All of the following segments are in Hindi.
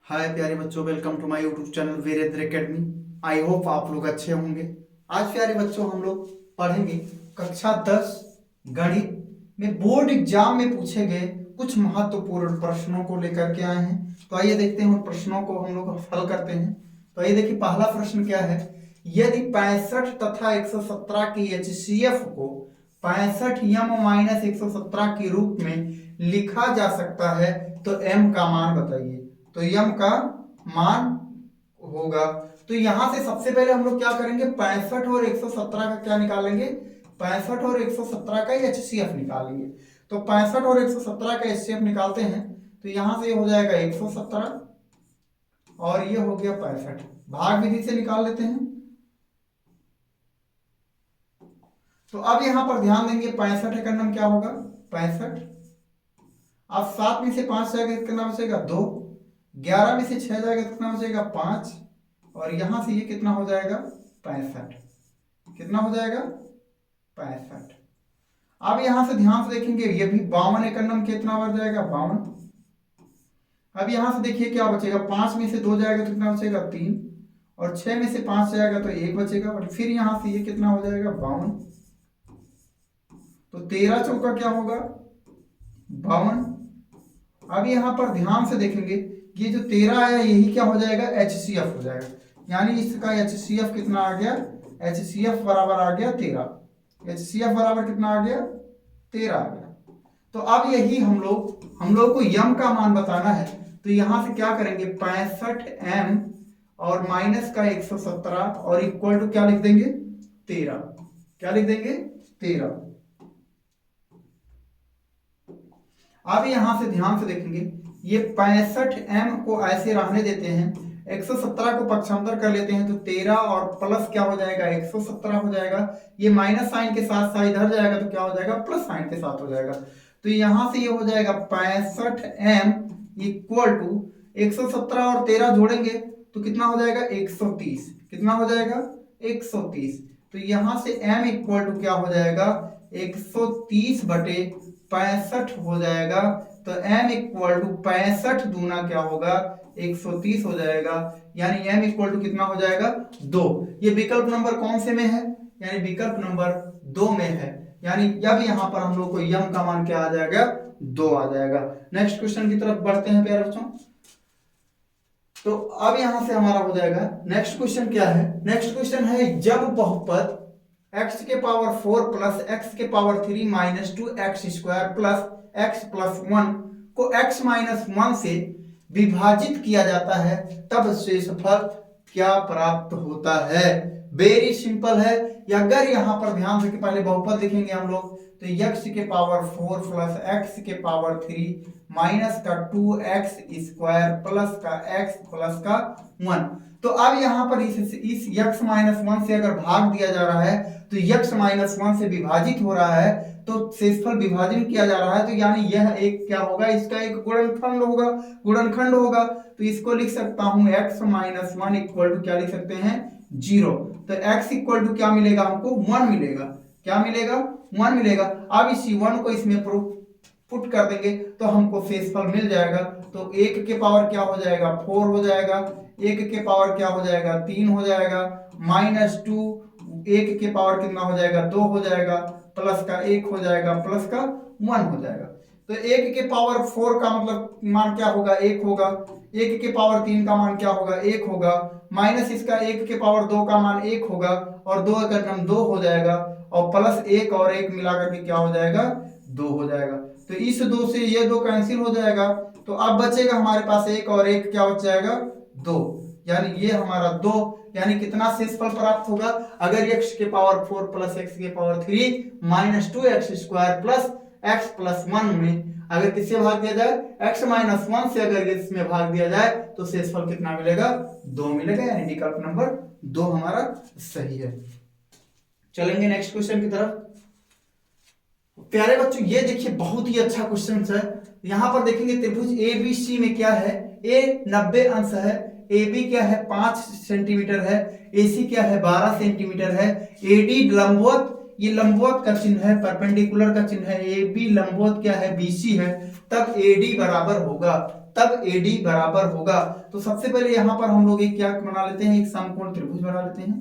हाय प्यारे बच्चों, welcome to my YouTube channel Virendra academy. I hope आप लोग अच्छे होंगे। आज प्यारे बच्चों हम लोग पढ़ेंगे कक्षा 10 गणित में बोर्ड एग्जाम में पूछे गए कुछ महत्वपूर्ण प्रश्नों को लेकर के आए हैं। तो आइए देखते हैं उन प्रश्नों को हम लोग हल करते हैं। तो आइए देखिए, पहला प्रश्न क्या है। यदि 65 तथा 117 की HCF को 65 m माइनस 117 के रूप में लिखा जा सकता है तो m का मान बताइए। तो m का मान होगा, तो यहां से सबसे पहले हम लोग क्या करेंगे, 65 और 117 का क्या निकालेंगे, 65 और 117 का HCF निकालेंगे। तो 65 और 117 का HCF निकालते हैं तो यहां से ये हो जाएगा 117 और ये हो गया 65। भाग विधि से निकाल लेते हैं। तो अब यहां पर ध्यान देंगे, 65 का नाम क्या होगा 65। अब 7 में से 5 जाएगा कितना बचेगा 2, 11 में से 6 जाएगा कितना बचेगा 5 और यहां से ये कितना हो जाएगा 65। कितना हो जाएगा 65। अब यहां से ध्यान से देखेंगे, ये भी 52 एक नंबर कितना बच जाएगा 52। अब यहां से देखिए क्या बचेगा, 5 में से 2 जाएगा तो कितना बचेगा 3 और 6 में से 5 जाएगा तो 1 बचेगा और फिर यहां से ये कितना हो जाएगा 52। तो 13 चौका क्या होगा 52। अब यहां पर ध्यान से देखेंगे, ये जो 13 आया यही क्या हो जाएगा HCF हो जाएगा, यानी इसका HCF कितना आ गया, HCF बराबर आ गया 13। HCF बराबर कितना आ गया 13 आ गया। तो अब यही हम लोग को यम का मान बताना है। तो यहां से क्या करेंगे, 65m और माइनस का 117 और इक्वल टू क्या लिख देंगे 13। क्या लिख देंगे 13। अब यहां से ध्यान से देखेंगे, ये 65m को ऐसे रहने देते हैं, 117 को पक्षांतर कर लेते हैं तो 13 और प्लस क्या हो जाएगा 117 हो जाएगा। ये माइनस साइन के साथ साथ इधर जाएगा तो क्या हो जाएगा प्लस साइन के साथ हो जाएगा। तो यहां से ये हो जाएगा 65m इक्वल टू 117 और 13 जोड़ेंगे तो कितना हो जाएगा 130। कितना हो जाएगा 130। तो यहां से m इक्वल टू क्या हो जाएगा 130 बटे 65 हो जाएगा। तो m इक्वल टू 65 दूना क्या होगा 130 हो जाएगा, यानी m इक्वल टू कितना हो जाएगा 2। ये विकल्प नंबर कौन से में है, यानी विकल्प नंबर 2 में है, यानी अब यहां पर हम लोग को m का मान क्या आ जाएगा 2 आ जाएगा। नेक्स्ट क्वेश्चन की तरफ बढ़ते हैं प्यारे बच्चों। तो अब यहां से हमारा हो जाएगा नेक्स्ट क्वेश्चन क्या है। नेक्स्ट क्वेश्चन है, जब बहुपद x के पावर 4 प्लस x के power 3 minus 2x square plus x plus 1 को x माइनस 1 से विभाजित किया जाता है तब शेषफल क्या प्राप्त होता है। वेरी सिंपल है। अगर यहां पर ध्यान से पहले बहुपद लिखेंगे हम लोग तो x के पावर 4 प्लस x के पावर 3 माइनस का 2x स्क्वायर प्लस का x प्लस का 1। तो अब यहां पर इस x माइनस 1 से अगर भाग दिया जा रहा है तो x माइनस 1 से विभाजित हो रहा है तो शेषफल विभाजन किया जा रहा है, तो यानी यह एक क्या होगा, इसका एक गुणनखंड होगा। गुणनखंड होगा तो इसको लिख सकता हूं x माइनस 1 इक्वल टू क्या लिख सकते हैं 0। तो x इक्वल टू क्या मिलेगा हमको 1 मिलेगा। क्या मिलेगा 1 मिलेगा। अब इसी 1 को इसमें पुट कर देंगे तो हमको शेषफल मिल जाएगा। तो 1 के पावर क्या हो जाएगा 4 हो जाएगा, 1 के पावर क्या हो जाएगा 3 हो जाएगा, माइनस 2 1 के पावर कितना हो जाएगा 2 हो जाएगा, प्लस का 1 हो जाएगा, प्लस का 1 हो जाएगा। तो 1 के पावर 4 का मतलब मान क्या होगा 1 होगा, 1 के पावर 3 का मान क्या होगा 1 होगा, माइनस इसका 1 के पावर 2 का मान 1 होगा और 2 का नाम 2 हो जाएगा और प्लस 1 और 1 मिलाकर के क्या हो जाएगा 2 हो जाएगा। तो इस 2 से ये 2 कैंसिल हो जाएगा। तो अब बचेगा हमारे पास 1 और 1 क्या बच जाएगा 2, यानी ये हमारा 2, यानी कितना शेषफल प्राप्त होगा। अगर x के पावर 4 प्लस x के power 3 minus 2x square plus x plus 1 में अगर किससे भाग दिया जाए x माइनस 1 से अगर इसमें भाग दिया जाए तो शेषफल कितना मिलेगा 2 मिलेगा, यानी विकल्प नंबर 2 हमारा सही है। चलेंगे नेक्स्ट क्वेश्चन की तरफ। प्यारे बच्चों ये देखिए बहुत ही अच्छा क्वेश्चन है। यहां पर देखेंगे त्रिभुज ABC में क्या है, A 90 अंश है, AB क्या है 5 सेंटीमीटर है, AC क्या है 12 सेंटीमीटर है, AD लंबवत, ये लंबवत का चिन्ह है, परपेंडिकुलर का चिन्ह है, AB लंबवत क्या है BC है, तब AD बराबर होगा। तब AD बराबर होगा। तो सबसे पहले यहाँ पर हम लोग एक क्या बना लेते हैं, एक समकोण त्रिभुज बना लेते हैं,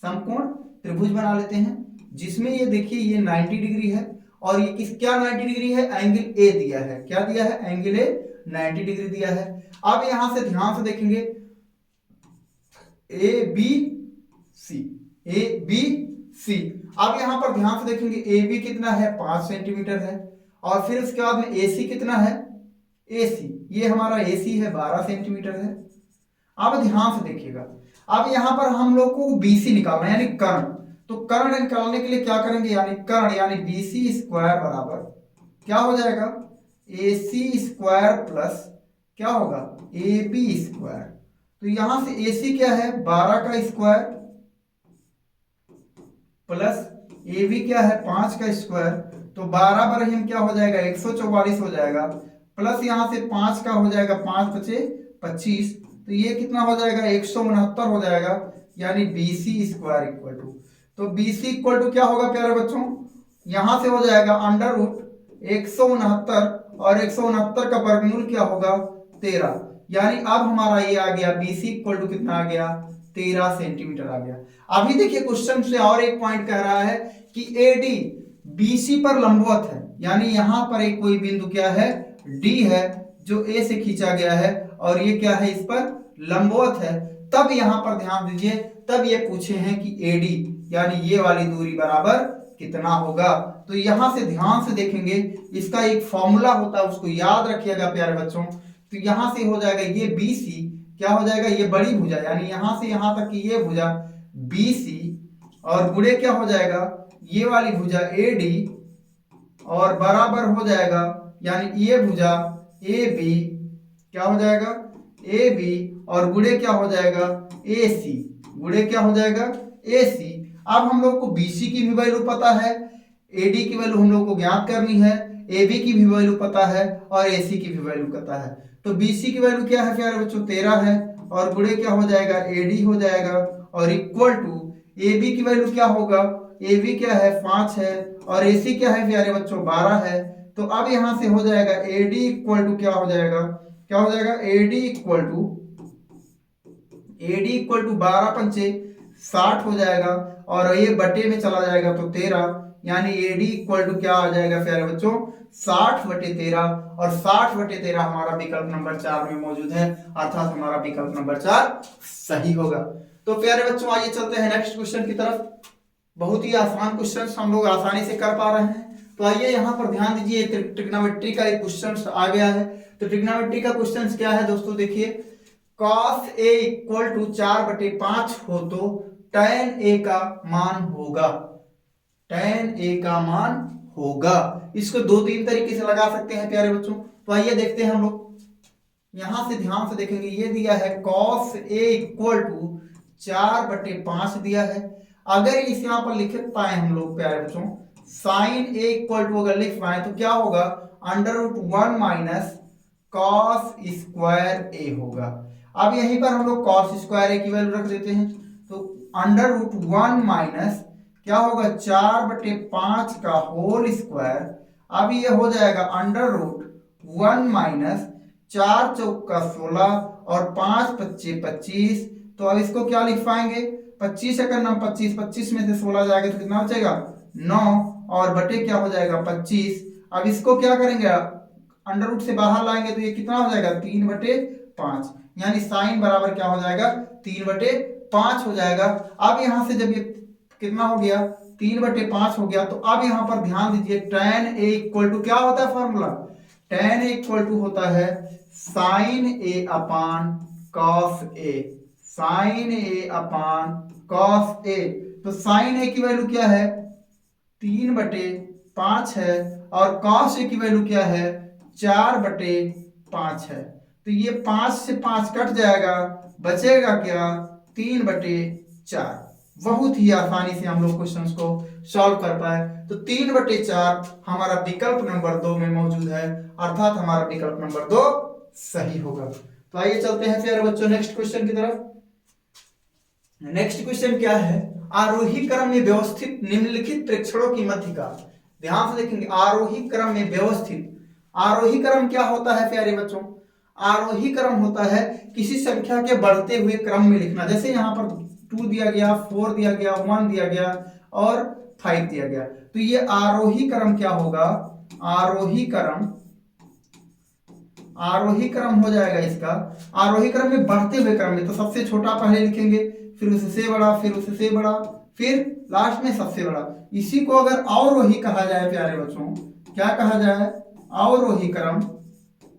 समकोण त्रिभुज बना लेते हैं, जिसमें ये देखिए ये 90 डिग्री है और ये किस क्या 90 डिग्री है, एंगल ए दिया है, क्या दिया है, एंगल ए 90 डिग्री दिया है। अब यहां से ध्यान से देखेंगे A B C, A B C. अब यहां पर ध्यान से देखेंगे ए बी कितना है, 5 सेंटीमीटर है, और फिर उसके बाद में ए सी कितना है, ए सी, ये हमारा ए सी है 12 सेंटीमीटर है। अब ध्यान से देखिएगा, अब यहां पर हम लोग को बीसी निकालना है यानी कर्ण, तो कर्ण निकालने के लिए क्या करेंगे, यानी कर्ण यानी बीसी स्क्वायर बराबर क्या हो जाएगा, ए सी स्क्वायर प्लस क्या होगा, ए बी स्क्वायर। तो यहां से ए सी क्या है, 12 का स्क्वायर प्लस ए बी क्या है, 5 का स्क्वायर, तो 12 पर हम क्या हो जाएगा, 144 हो जाएगा, प्लस यहां से 5 का हो जाएगा, 5 बचे 25, तो ये कितना हो जाएगा, 169 हो जाएगा, यानी BC स्क्वायर इक्वल टू, तो BC इक्वल टू क्या होगा प्यारे बच्चों, यहां से हो जाएगा अंडर रूट 169 और 169 का वर्गमूल क्या होगा, 13, यानी अब हमारा ये आ गया BC इक्वल टू कितना आ गया, 13 सेंटीमीटर आ गया। अभी देखिए क्वेश्चन से और एक पॉइंट कह रहा है कि AD BC पर लंबवत है, यानी यहां पर एक कोई बिंदु क्या है, D है, जो A से खींचा गया है और ये क्या है, इस पर लंबवत है। तब यहां पर ध्यान दीजिए, तब ये पूछे हैं कि AD यानी ये वाली दूरी बराबर कितना होगा। तो यहां से ध्यान से देखेंगे, इसका एक फॉर्मूला होता है, उसको याद रखिएगा प्यारे बच्चों। तो यहां से हो जाएगा ये BC क्या हो जाएगा, ये बड़ी भुजा यानी यहां से यहां तक की ये भुजा BC और गुणे क्या हो जाएगा, ये वाली भुजा AD और बराबर हो जाएगा यानी ये भुजा AB क्या हो जाएगा, AB और गुणे क्या हो जाएगा, AC, गुणे क्या हो जाएगा, AC। अब हम लोग को BC की भी वैल्यू पता है, AD की वैल्यू हम लोग को ज्ञात करनी है, AB की भी वैल्यू पता है और AC की भी वैल्यू पता है। तो BC की वैल्यू क्या है प्यारे बच्चों, 13 है, और गुणे क्या हो जाएगा, AD हो जाएगा, और इक्वल टू AB की वैल्यू क्या होगा, AB क्या है 5 है, और AC क्या है प्यारे बच्चों 12 है। तो अब यहां से हो जाएगा AD इक्वल टू क्या हो जाएगा, क्या हो जाएगा, AD इक्वल टू 12 पंचे 60 हो जाएगा, और ये बटे में चला जाएगा तो 13, यानी AD इक्वल टू क्या आ जाएगा प्यारे बच्चों, 60/13, और 60/13 हमारा विकल्प नंबर 4 में मौजूद है, अर्थात हमारा विकल्प नंबर 4 सही होगा। तो प्यारे बच्चों आइए चलते हैं नेक्स्ट क्वेश्चन की तरफ। बहुत ही आसान क्वेश्चन हम लोग आसानी से कर पा रहे हैं। तो आइए यहाँ पर ध्यान दीजिए, ट्रिग्नोमेट्री का एक क्वेश्चन आ गया है। तो ट्रिग्नोमेट्री का क्वेश्चन क्या है दोस्तों, देखिए cos A इक्वल टू 4/5 हो तो tan A का मान होगा, tan A का मान होगा। इसको 2-3 तरीके से लगा सकते हैं प्यारे बच्चों। तो आइए देखते हैं हम लोग, यहां से ध्यान से देखेंगे, ये दिया है cos A इक्वल टू 4/5 दिया है। अगर इस यहाँ पर लिख पाए हम लोग प्यारे बच्चों, sin A इक्वल टू अगर लिख पाए तो क्या होगा, √1 माइनस cos स्क्वायर A होगा। अब यहीं पर हम लोग cos स्क्वायर A की वैल्यू रख देते हैं, तो √1 माइनस क्या होगा, 4/5 का होल स्क्वायर। अब ये हो जाएगा √1 माइनस 4 चौका 16 और 5 पच्चे 25। तो अब इसको क्या लिख पाएंगे, 25 अगर नाम 25 में से 16 जाएगा तो कितना बचेगा 9, और बटे क्या हो जाएगा 25। अब इसको क्या करेंगे, अंडर रूट से बाहर लाएंगे तो ये कितना हो जाएगा 3/5, यानी साइन बराबर क्या हो जाएगा 3/5 हो जाएगा। अब यहां से जब ये कितना हो गया 3/5 हो गया, तो अब यहां पर ध्यान दीजिए tan A इक्वल टू क्या होता है formula, tan A equal to होता है sin A upon cos A, sin A upon cos A। तो sin A की वैल्यू क्या है 3/5 है, और cos A की वैल्यू क्या है 4/5 है। तो ये 5 से 5 कट जाएगा, बचेगा क्या 3/4। बहुत ही आसानी से हम लोग क्वेश्चंस को सॉल्व कर पाए। तो 3/4 हमारा विकल्प नंबर 2 में मौजूद है, अर्थात हमारा विकल्प नंबर 2 सही होगा। तो आइए चलते हैं प्यारे बच्चों नेक्स्ट क्वेश्चन की तरफ। नेक्स्ट क्वेश्चन क्या है, आरोही क्रम में व्यवस्थित निम्नलिखित प्रेक्षणों की मध्य का। ध्यान से देखेंगे, आरोही क्रम में व्यवस्थित, आरोही क्रम क्या होता है प्यारे बच्चों, आरोही क्रम होता है किसी संख्या के बढ़ते हुए क्रम में लिखना। जैसे यहाँ पर 2 दिया गया, 4 दिया गया, 1 दिया गया और 5 दिया गया, तो ये आरोही क्रम क्या होगा, आरोही क्रम हो जाएगा इसका। आरोही क्रम में बढ़ते हुए क्रम में तो सबसे छोटा पहले लिखेंगे, फिर उससे बड़ा, फिर उससे बड़ा, फिर लास्ट में सबसे बड़ा। इसी को अगर अवरोही कहा जाए प्यारे बच्चों, क्या कहा जाए, अवरोही क्रम।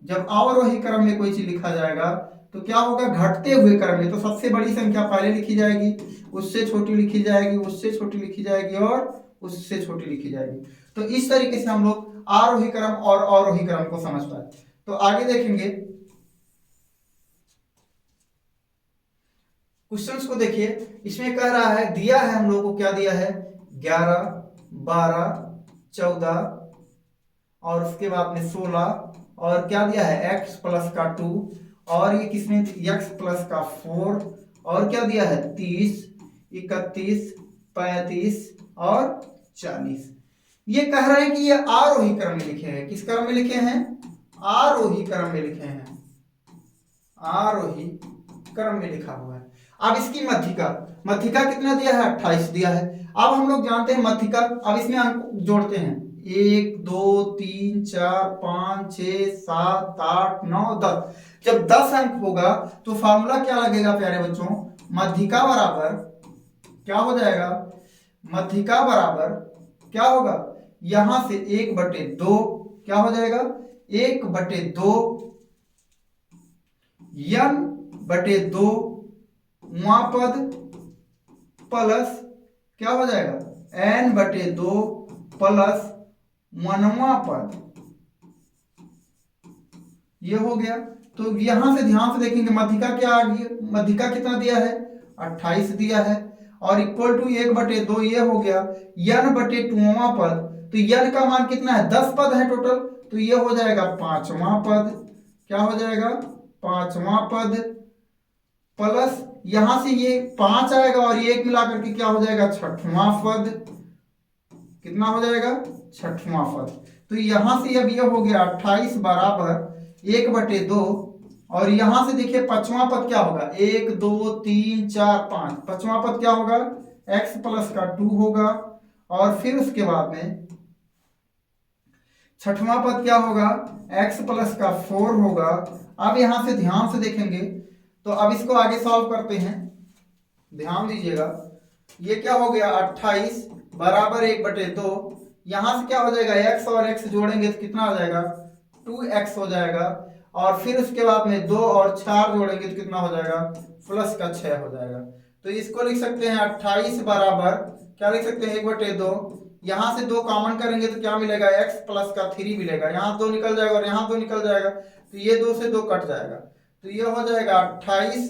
जब अवरोही क्रम में कोई चीज लिखा जाएगा तो क्या होगा, घटते हुए क्रम में तो सबसे बड़ी संख्या पहले लिखी जाएगी, उससे छोटी लिखी जाएगी, उससे छोटी लिखी जाएगी और उससे छोटी लिखी जाएगी। तो इस तरीके से हम लोग आरोही क्रम और अवरोही क्रम को समझ पाए। तो आगे देखेंगे क्वेश्चंस को, देखिए इसमें कह रहा है, दिया है हम लोग को, क्या दिया है, 11, 12, 14 और उसके बाद में 16 और क्या दिया है, x प्लस का 2 और ये किसमें, x प्लस का 4 और क्या दिया है, 30, 31, 35 और 40। ये कह रहे हैं कि ये आरोही क्रम में लिखे हैं। किस क्रम में लिखे हैं, आरोही क्रम में लिखे हैं, आरोही क्रम में लिखा हुआ है। अब इसकी मध्यिका कितना दिया है, 28 दिया है। अब हम लोग जानते हैं मध्यिका, अब इसमें अंक जोड़ते हैं, 1 2 3 4 5 6 7 8 9 10। जब 10 अंक होगा तो फार्मूला क्या लगेगा प्यारे बच्चों, मध्यिका बराबर क्या हो जाएगा, मध्यिका बराबर क्या होगा, यहां से 1/2 क्या हो जाएगा, 1/2 n/2 वां पद प्लस क्या हो जाएगा, n/2 प्लस 1वां पद, ये हो गया। तो यहां से ध्यान से देखेंगे मध्यिका क्या आ गई, मध्यिका कितना दिया है, 28 दिया है और इक्वल टू 1/2 ये हो गया, n/2वां पद, तो n का मान कितना है, 10 पद है टोटल, तो ये हो जाएगा 5वां पद, क्या हो जाएगा, 5वां पद प्लस यहां से ये 5 आएगा और ये 1 मिलाकर के क्या हो जाएगा, 6वां पद, कितना हो जाएगा, 6वां पद। तो यहां से अब ये हो गया 28 बराबर 1/2 और यहां से देखिए 5वां पद क्या होगा, 1 2 3 4 5, 5वां पद क्या होगा, x प्लस का 2 होगा और फिर उसके बाद में 6वां पद क्या होगा, x प्लस का 4 होगा। अब यहां से ध्यान से देखेंगे तो अब इसको आगे सॉल्व करते हैं, ध्यान दीजिएगा। ये क्या हो गया, 28 बराबर 1/2, यहां से क्या हो जाएगा, x और x जोड़ेंगे तो कितना हो जाएगा, 2x हो जाएगा और फिर उसके बाद में 2 और 4 जोड़ेंगे तो कितना हो जाएगा, प्लस का 6 हो जाएगा। तो इसको लिख सकते हैं 28 बराबर क्या लिख सकते हैं, 1/2, यहां से 2 कॉमन करेंगे तो क्या मिलेगा, x प्लस का 3 मिलेगा, यहां 2 निकल जाएगा और यहां 2 निकल जाएगा, तो ये 2 से 2 कट जाएगा, तो ये हो जाएगा 28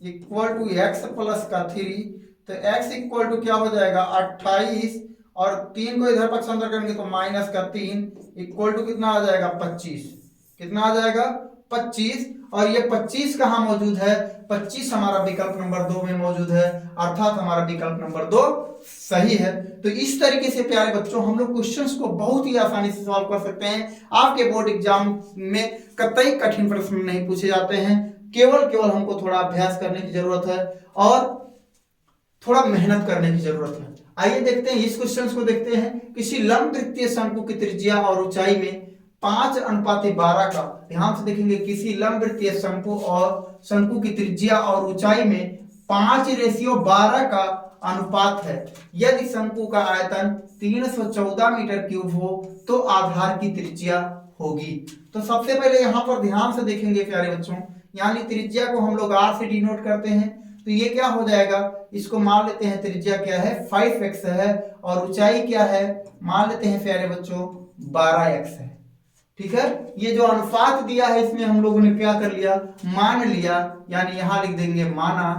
इक्वल टू x प्लस का 3, तो x इक्वल टू क्या हो जाएगा, 28 और 3 को इधर पक्षांतर करेंगे तो माइनस का 3 इक्वल टू कितना आ जाएगा, 25, कितना आ जाएगा, 25। और ये 25 कहाँ मौजूद है, 25 हमारा विकल्प नंबर 2 में मौजूद है, अर्थात हमारा विकल्प नंबर 2 सही है। तो इस तरीके से प्यारे बच्चों हम लोग क्वेश्चंस को बहुत ही आसानी से सॉल्व कर सकते हैं। आपके बोर्ड एग्जाम में कतई कठिन प्रश्न नहीं पूछे जाते हैं, केवल हमको थोड़ा अभ्यास करने की जरूरत है और थोड़ा मेहनत करने की जरूरत है। आइए देखते हैं इस क्वेश्चन को, देखते हैं किसी लंब वृत्तीय शंकु की त्रिज्या और ऊंचाई में 5:12 का, ध्यान से देखेंगे, किसी लंब वृत्तीय शंकु की त्रिज्या और ऊंचाई में 5:12 का अनुपात है। यदि शंकु का आयतन 314 मीटर क्यूब हो तो आधार की त्रिज्या होगी। तो सबसे पहले यहां पर ध्यान से देखेंगे प्यारे बच्चों, यानी त्रिज्या को हम लोग r से डिनोट करते हैं, तो ये क्या हो जाएगा, इसको मान लेते हैं त्रिज्या क्या है, 5x है और ऊंचाई क्या है, मान लेते हैं प्यारे बच्चों 12x है। ठीक है, ये जो अनुपात दिया है इसमें हम लोगों ने क्या कर लिया, मान लिया, यानी यहां लिख देंगे माना,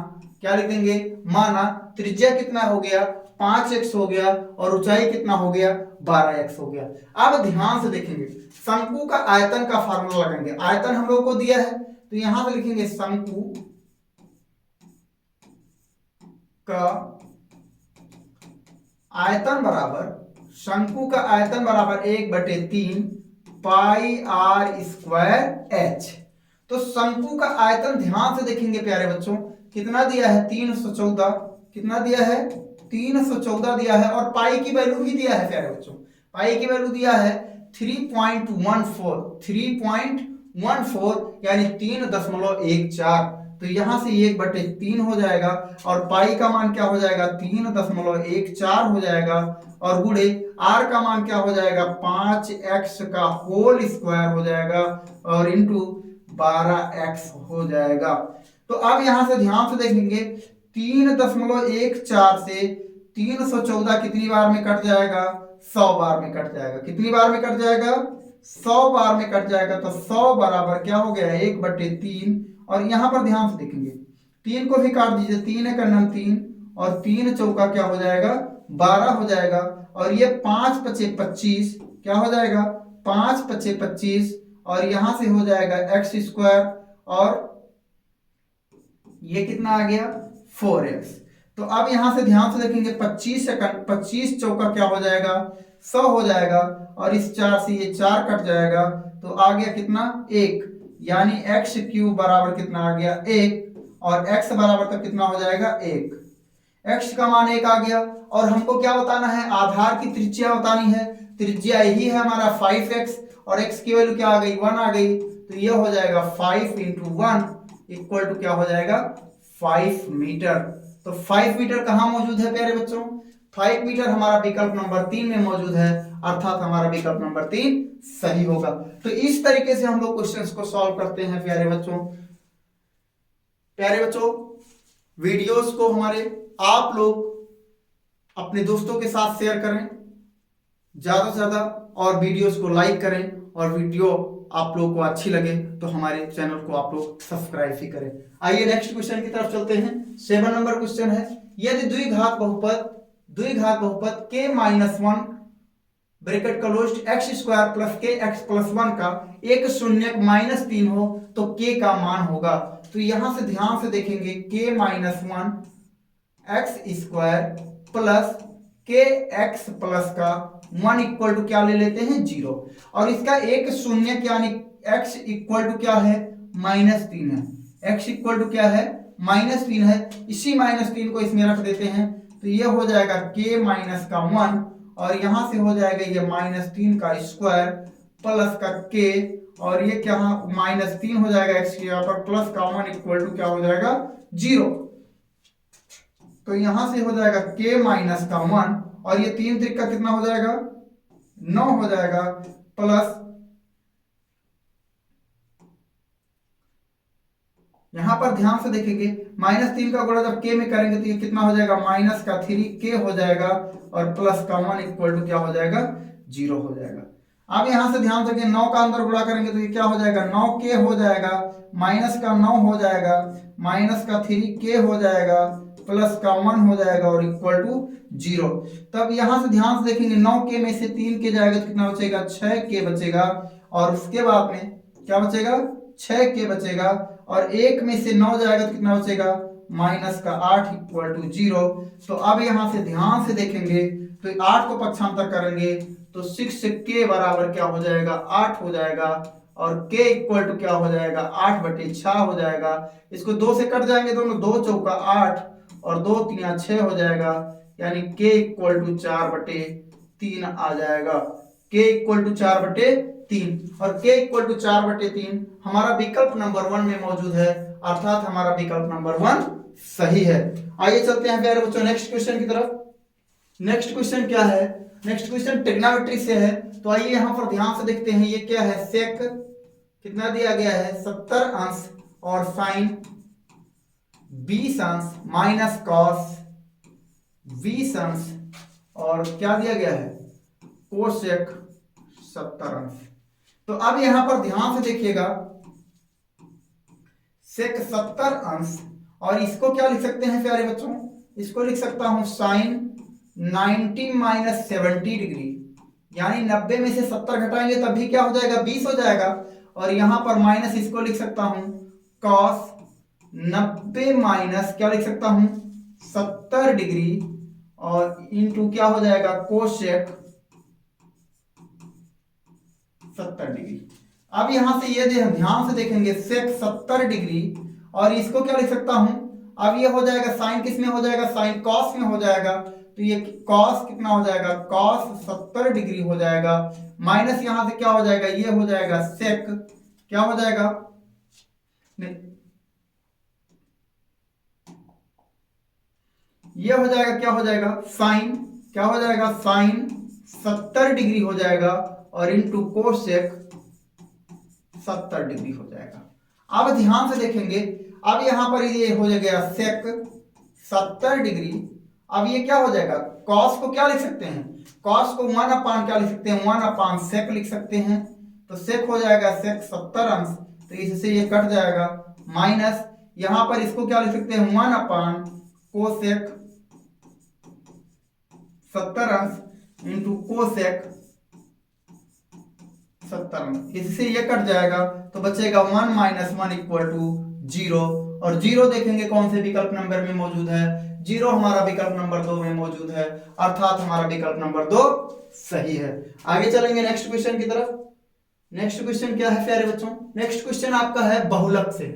क्या लिख देंगे, माना। त्रिज्या कितना हो गया, 5x हो गया और ऊंचाई कितना हो गया, 12x हो गया। अब ध्यान से देखेंगे शंकु का आयतन का फार्मूला लगाएंगे, आयतन हम लोग को दिया है तो यहां से लिखेंगे शंकु का आयतन बराबर, शंकु का आयतन बराबर 1/3 पाई r स्क्वायर h। तो शंकु का आयतन ध्यान से देखेंगे प्यारे बच्चों, कितना दिया है 314, कितना दिया है 314 दिया है, और पाई की वैल्यू भी दिया है प्यारे बच्चों, पाई की वैल्यू दिया है 3.14 यानी 3.14। तो यहां से 1/3 हो जाएगा, और पाई का मान क्या हो जाएगा 3.14 हो जाएगा, और गुणे आर का मान क्या हो जाएगा 5x का होल स्क्वायर हो जाएगा, और इंटू 12x हो जाएगा। तो अब यहां से ध्यान से देखेंगे 3.14 से 314 कितनी बार में कट जाएगा, 100 बार में कट जाएगा। कितनी बार में कट जाएगा, 100 बार में कट जाएगा। तो 100 बराबर क्या हो गया 1/3, और यहां पर ध्यान से देखेंगे 3 को भी काट दीजिए, 3 एक 3, और 3 चौका क्या हो जाएगा 12 हो जाएगा, और ये 5 पचे 25 क्या हो जाएगा 5 पचे 25, और यहां से हो जाएगा x स्क्वायर, और ये कितना आ गया 4x। तो अब यहां से ध्यान से देखेंगे 25 चौका क्या हो जाएगा 100 हो जाएगा, और इस 4 से ये 4 कट जाएगा, तो आ गया कितना 1, यानी एक्स क्यूब बराबर कितना आ गया 1, और x बराबर तक कितना हो जाएगा 1। x का मान 1 आ गया, और हमको क्या बताना है, आधार की त्रिज्या बतानी है। त्रिज्या यही है हमारा 5x, और x की वैल्यू क्या आ गई 1 आ गई, तो ये हो जाएगा 5 × 1 इक्वल टू क्या हो जाएगा 5 मीटर। तो 5 मीटर कहाँ मौजूद है प्यारे बच्चों, 5 मीटर हमारा विकल्प नंबर 3 में मौजूद है, अर्थात हमारा विकल्प नंबर 3 सही होगा। तो इस तरीके से हम लोग क्वेश्चंस को सॉल्व करते हैं प्यारे बच्चों। प्यारे बच्चों, वीडियोस को हमारे आप लोग अपने दोस्तों के साथ शेयर करें ज्यादा से ज्यादा, और वीडियोस को लाइक करें, और वीडियो आप लोगों को अच्छी लगे तो हमारे चैनल को आप लोग सब्सक्राइब भी करें। आइए नेक्स्ट क्वेश्चन की तरफ चलते हैं। 7 नंबर क्वेश्चन है, यदि द्विघात बहुपद k-1 bracket closed x square plus के एक्स प्लस 1 का एक शून्यक -3 हो तो k का मान होगा। तो यहां से ध्यान से देखेंगे k-1 एक्स स्क्वायर प्लस के एक्स प्लस का 1 इक्वल टू क्या ले लेते हैं 0, और इसका एक शून्य यानी x इक्वल टू क्या है -3 है, x इक्वल टू क्या है -3 है। इसी -3 को इसमें रख देते हैं, तो ये हो जाएगा k-1, और यहां से हो जाएगा ये -3 का स्क्वायर प्लस का k, और ये क्या -3 हो जाएगा x के यहाँ पर, प्लस का 1 इक्वल टू क्या हो जाएगा 0। तो यहां से हो जाएगा k-1, और ये 3 3 का कितना हो जाएगा 9 हो जाएगा, प्लस यहां पर ध्यान से देखेंगे -3 का गुणा जब k में करेंगे तो ये कितना हो जाएगा -3k हो जाएगा, और प्लस का 1 इक्वल टू क्या हो जाएगा 0 हो जाएगा। अब यहां से ध्यान से 9 का अंदर गुणा करेंगे तो ये क्या हो जाएगा 9k हो जाएगा, माइनस का 9 हो जाएगा, माइनस का 3k हो जाएगा, प्लस का 1 हो जाएगा, और इक्वल टू 0। तब यहां से ध्यान से देखेंगे 9k में से 3k जाएगा तो कितना बचेगा 6k बचेगा, और उसके बाद में क्या बचेगा 6k बचेगा, और 1 में से 9 जाएगा तो कितना बचेगा माइनस का 8 इक्वल टू 0। तो अब यहां से ध्यान से देखेंगे तो 8 को पक्षांतर करेंगे तो 6k बराबर क्या हो जाएगा 8 हो जाएगा, और k इक्वल टू क्या हो जाएगा 8/6 हो जाएगा। इसको 2 से कट जाएंगे दोनों, 2 चौका 8 और 2 3 6 हो जाएगा, यानी k इक्वल टू 4/3 आ जाएगा। k इक्वल टू 4/3, और k इक्वल टू 4/3 हमारा विकल्प नंबर 1 में मौजूद है, अर्थात हमारा विकल्प नंबर 1 सही है। आइए चलते हैं प्यारे बच्चों नेक्स्ट क्वेश्चन की तरफ। नेक्स्ट क्वेश्चन क्या है, नेक्स्ट क्वेश्चन ट्रिग्नोमेट्री से है। तो आइए यहां पर ध्यान से देखते हैं, ये क्या है सेक कितना दिया गया है 70 अंश, और साइन 20 अंश, माइनस कॉस 20 अंश, और क्या दिया गया है कोसेक 70 अंश। तो अब यहां पर ध्यान से देखिएगा सेक 70 अंश, और इसको क्या लिख सकते हैं प्यारे बच्चों, इसको लिख सकता हूं साइन 90 - 70 डिग्री, यानी 90 में से 70 घटाएंगे तब भी क्या हो जाएगा 20 हो जाएगा, और यहां पर माइनस इसको लिख सकता हूं कॉस 90 माइनस क्या लिख सकता हूं 70 डिग्री, और इनटू क्या हो जाएगा कोसेक 70 डिग्री। अब यहां से ये ध्यान से देखेंगे सेक 70 डिग्री, और इसको क्या लिख सकता हूं, अब ये हो जाएगा साइन किस में हो जाएगा, साइन कॉस में हो जाएगा। तो ये कॉस कितना हो जाएगा, कॉस 70 डिग्री हो जाएगा, माइनस यहां से क्या हो जाएगा, ये हो जाएगा सेक, क्या हो जाएगा, नहीं ये हो जाएगा, क्या हो जाएगा साइन, क्या हो जाएगा साइन 70 डिग्री हो जाएगा, और इनटू कोसेक 70 डिग्री हो जाएगा। अब ध्यान से देखेंगे, अब यहां पर ये हो गया सेक 70 डिग्री। अब ये क्या हो जाएगा, कॉस को क्या लिख सकते हैं, कॉस को 1 अपान क्या लिख सकते हैं, 1 अपान सेक लिख सकते हैं। तो सेक हो जाएगा सेक 70 अंश, तो इससे ये कट जाएगा, माइनस यहां पर इसको क्या लिख सकते हैं, 1 अपान कोसेक 70 अंश इंटू कोसेक 70 अंश, इससे ये कट जाएगा, तो बचेगा 1 माइनस 1 इक्वल टू 0। और 0 देखेंगे कौन से विकल्प नंबर में मौजूद है, 0 हमारा विकल्प नंबर 2 में मौजूद है, अर्थात हमारा विकल्प नंबर 2 सही है। आगे चलेंगे नेक्स्ट क्वेश्चन की तरफ। नेक्स्ट क्वेश्चन क्या है प्यारे बच्चों, नेक्स्ट क्वेश्चन आपका है बहुलक से,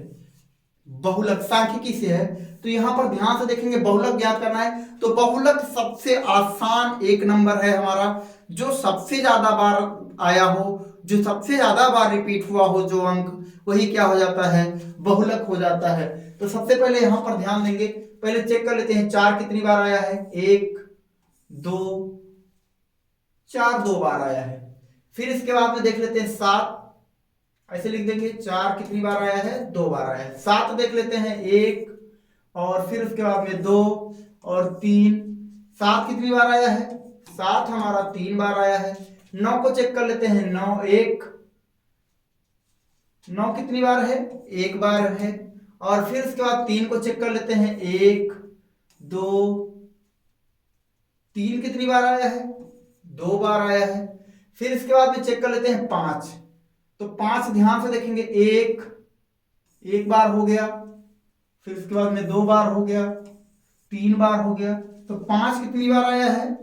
बहुलक सांख्यिकी से है। तो यहां पर ध्यान से देखेंगे, बहुलक ज्ञात करना है। तो बहुलक सबसे आसान एक नंबर है हमारा, जो सबसे ज्यादा बार आया हो, जो सबसे ज्यादा बार रिपीट हुआ हो जो अंक, वही क्या हो जाता है, बहुलक हो जाता है। तो सबसे पहले यहां पर ध्यान देंगे, पहले चेक कर लेते हैं 4 कितनी बार आया है, 1 2 4 2 बार आया है। फिर इसके बाद में देख लेते हैं 7, ऐसे लिख देंगे 4 कितनी बार आया है, 2 बार आया है। 7 देख लेते हैं 1, और फिर उसके बाद में 2 और 3, 7 कितनी बार आया है, 7 हमारा 3 बार आया है। 9 को चेक कर लेते हैं, 9 कितनी बार है, 1 बार है। और फिर उसके बाद 3 को चेक कर लेते हैं, 1 2 3 कितनी बार आया है, 2 बार आया है। फिर इसके बाद में चेक कर लेते हैं 5, तो 5 ध्यान से देखेंगे, 1 बार हो गया, फिर उसके बाद में 2 बार हो गया, 3 बार हो गया। तो 5 कितनी बार आया है,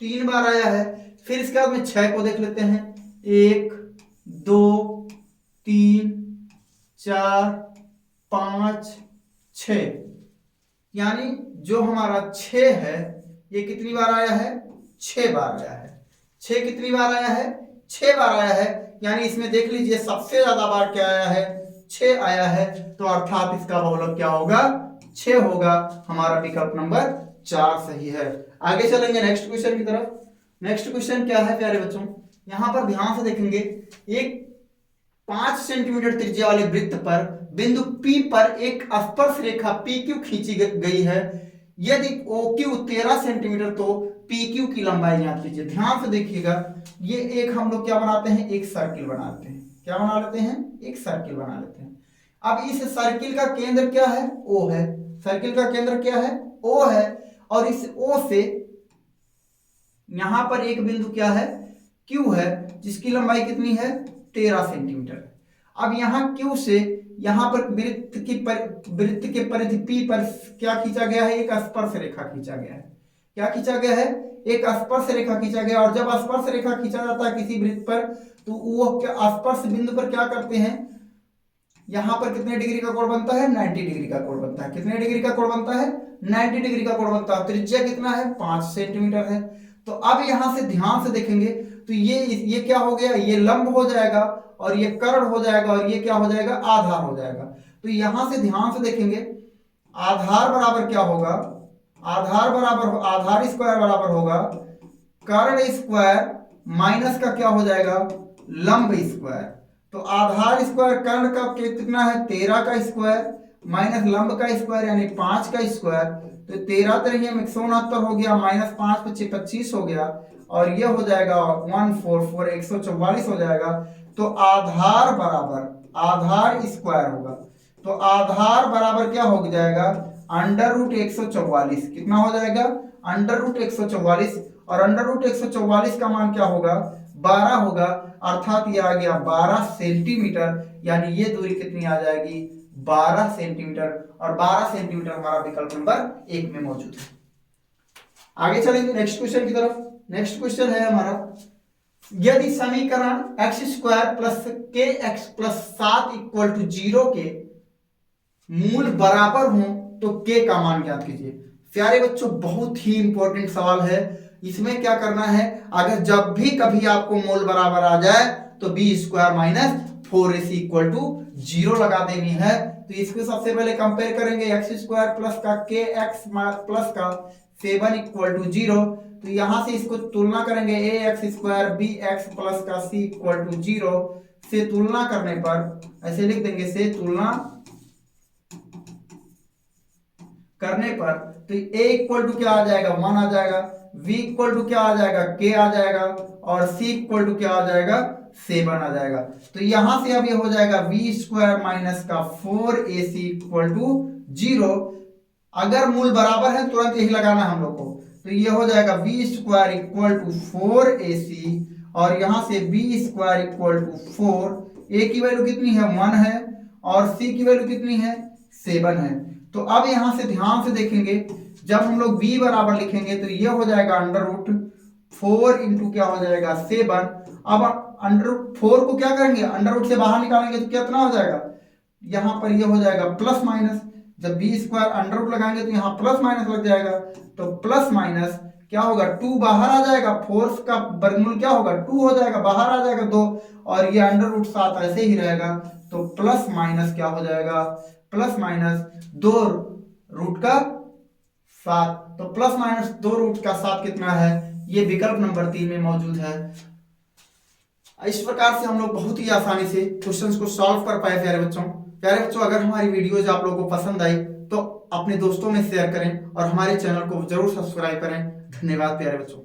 3 बार आया है। फिर इसके बाद में 6 को देख लेते हैं, 1 2 3 4 5 6, यानी जो हमारा 6 है ये कितनी बार आया है, 6 बार आया है। 6 कितनी बार आया है, 6 बार आया है, यानी इसमें देख लीजिए सबसे ज्यादा बार क्या आया है, 6 आया है। तो अर्थात इसका बहुलक क्या होगा, 6 होगा। हमारा विकल्प नंबर 4 सही है। आगे चलेंगे नेक्स्ट क्वेश्चन की तरफ। नेक्स्ट क्वेश्चन क्या है प्यारे बच्चों, यहां पर ध्यान से देखेंगे, एक 5 सेंटीमीटर त्रिज्या वाले वृत्त पर बिंदु P पर एक स्पर्श रेखा PQ खींची गई है। यदि OQ 13 सेंटीमीटर तो PQ की लंबाई ज्ञात कीजिए। ध्यान से देखिएगा, ये एक हम लोग क्या बनाते हैं, एक सर्किल बनाते हैं। क्या बना लेते हैं, एक सर्किल बना लेते हैं। अब इस सर्किल का केंद्र क्या है, O है। सर्किल का केंद्र क्या है, O है। और इस O से यहां पर एक बिंदु क्या है, Q है, जिसकी लंबाई कितनी है, 13 सेंटीमीटर। अब यहां Q से यहां पर वृत्त के परिधि P पर क्या खींचा गया है, एक स्पर्श रेखा खींचा गया है। क्या खींचा गया है, एक स्पर्श रेखा खींचा गया। और जब स्पर्श रेखा खींचा जाता है किसी वृत्त पर, तो वो स्पर्श बिंदु पर क्या करते हैं, यहां पर कितने डिग्री का कोण बनता है, 90 डिग्री का कोण बनता है। कितने डिग्री का कोण बनता है, 90 डिग्री का कोण बनता है। त्रिज्या कितना है, 5 सेंटीमीटर है। तो अब यहां से ध्यान से देखेंगे, तो ये क्या हो गया, ये लंब हो जाएगा, और ये कर्ण हो जाएगा, और ये क्या हो जाएगा, आधार हो जाएगा। तो यहां से ध्यान से देखेंगे, आधार बराबर क्या होगा, आधार स्क्वायर बराबर होगा कर्ण स्क्वायर माइनस का क्या हो जाएगा, लंब स्क्वायर। तो आधार स्क्वायर कर्ण का कितना है, 13 का स्क्वायर माइनस लंब का स्क्वायर यानी 5 का स्क्वायर। तो 13 तरह 169 हो गया, माइनस 5 25 25 हो गया, और ये हो जाएगा 144 144 हो जाएगा। तो आधार बराबर आधार स्क्वायर होगा। तो आधार बराबर क्या हो जाएगा, अंडर रूट 144। कितना हो जाएगा, अंडर रूट 144। और अंडर रूट 144 का मान क्या होगा, 12 होगा। अर्थात ये आ गया 12 सेंटीमीटर, यानी ये दूरी कितनी आ जाएगी, 12 सेंटीमीटर। और 12 सेंटीमीटर हमारा विकल्प नंबर 1 में मौजूद है। आगे चलेंगे नेक्स्ट क्वेश्चन की तरफ। नेक्स्ट क्वेश्चन है हमारा, यदि समीकरण एक्स स्क्वायर प्लस के एक्स प्लस 7 इक्वल टू 0 के मूल बराबर हो तो के का मान ज्ञात कीजिए। प्यारे बच्चों, बहुत ही इंपॉर्टेंट सवाल है। इसमें क्या करना है, अगर जब भी कभी आपको मूल बराबर आ जाए तो B square minus 4ac equal to 0 लगा देनी है। तो इसको सबसे पहले कंपेयर करेंगे, एक्स स्क्वायर प्लस का के एक्स प्लस का 7 इक्वल टू 0। तो यहां से इसको तुलना करेंगे, a x square b x plus का सी इक्वल टू 0 से तुलना करने पर ऐसे लिख देंगे, से तुलना करने पर तो a इक्वल टू क्या आ जाएगा 1 आ जाएगा, v इक्वल टू क्या आ जाएगा k आ जाएगा और c इक्वल टू क्या आ जाएगा 7 आ जाएगा। तो यहां से अब ये हो जाएगा v स्क्वायर माइनस का 4ac इक्वल टू 0। अगर मूल बराबर है तुरंत यही लगाना है हम लोग को, तो ये हो जाएगा v square equal to 4ac और यहां से b square equal to 4। a की वैल्यू कितनी है 1 है और c की वैल्यू कितनी है 7 है। तो अब यहां से ध्यान से देखेंगे, जब हम लोग v बराबर लिखेंगे तो ये हो जाएगा अंडर रूट 4 इंटू क्या हो जाएगा 7। अब अंडर रूट 4 को क्या करेंगे, अंडर रूट से बाहर निकालेंगे तो कितना हो जाएगा, यहां पर ये हो जाएगा प्लस माइनस। जब बी स्क्वायर अंडर रूट लगाएंगे तो यहाँ प्लस माइनस लग जाएगा, तो प्लस माइनस क्या होगा 2 बाहर आ जाएगा, 4 का वर्गमूल क्या होगा 2 हो जाएगा, बाहर आ जाएगा 2 और ये अंडर रूट 7 ऐसे ही रहेगा। तो प्लस माइनस क्या हो जाएगा, प्लस माइनस 2 रूट का 7। तो प्लस माइनस 2 रूट का 7 कितना है, ये विकल्प नंबर 3 में मौजूद है। इस प्रकार से हम लोग बहुत ही आसानी से क्वेश्चंस को सॉल्व कर पाए। प्यारे बच्चों, अगर हमारी वीडियोज आप लोगों को पसंद आई तो अपने दोस्तों में शेयर करें और हमारे चैनल को जरूर सब्सक्राइब करें। धन्यवाद प्यारे बच्चों।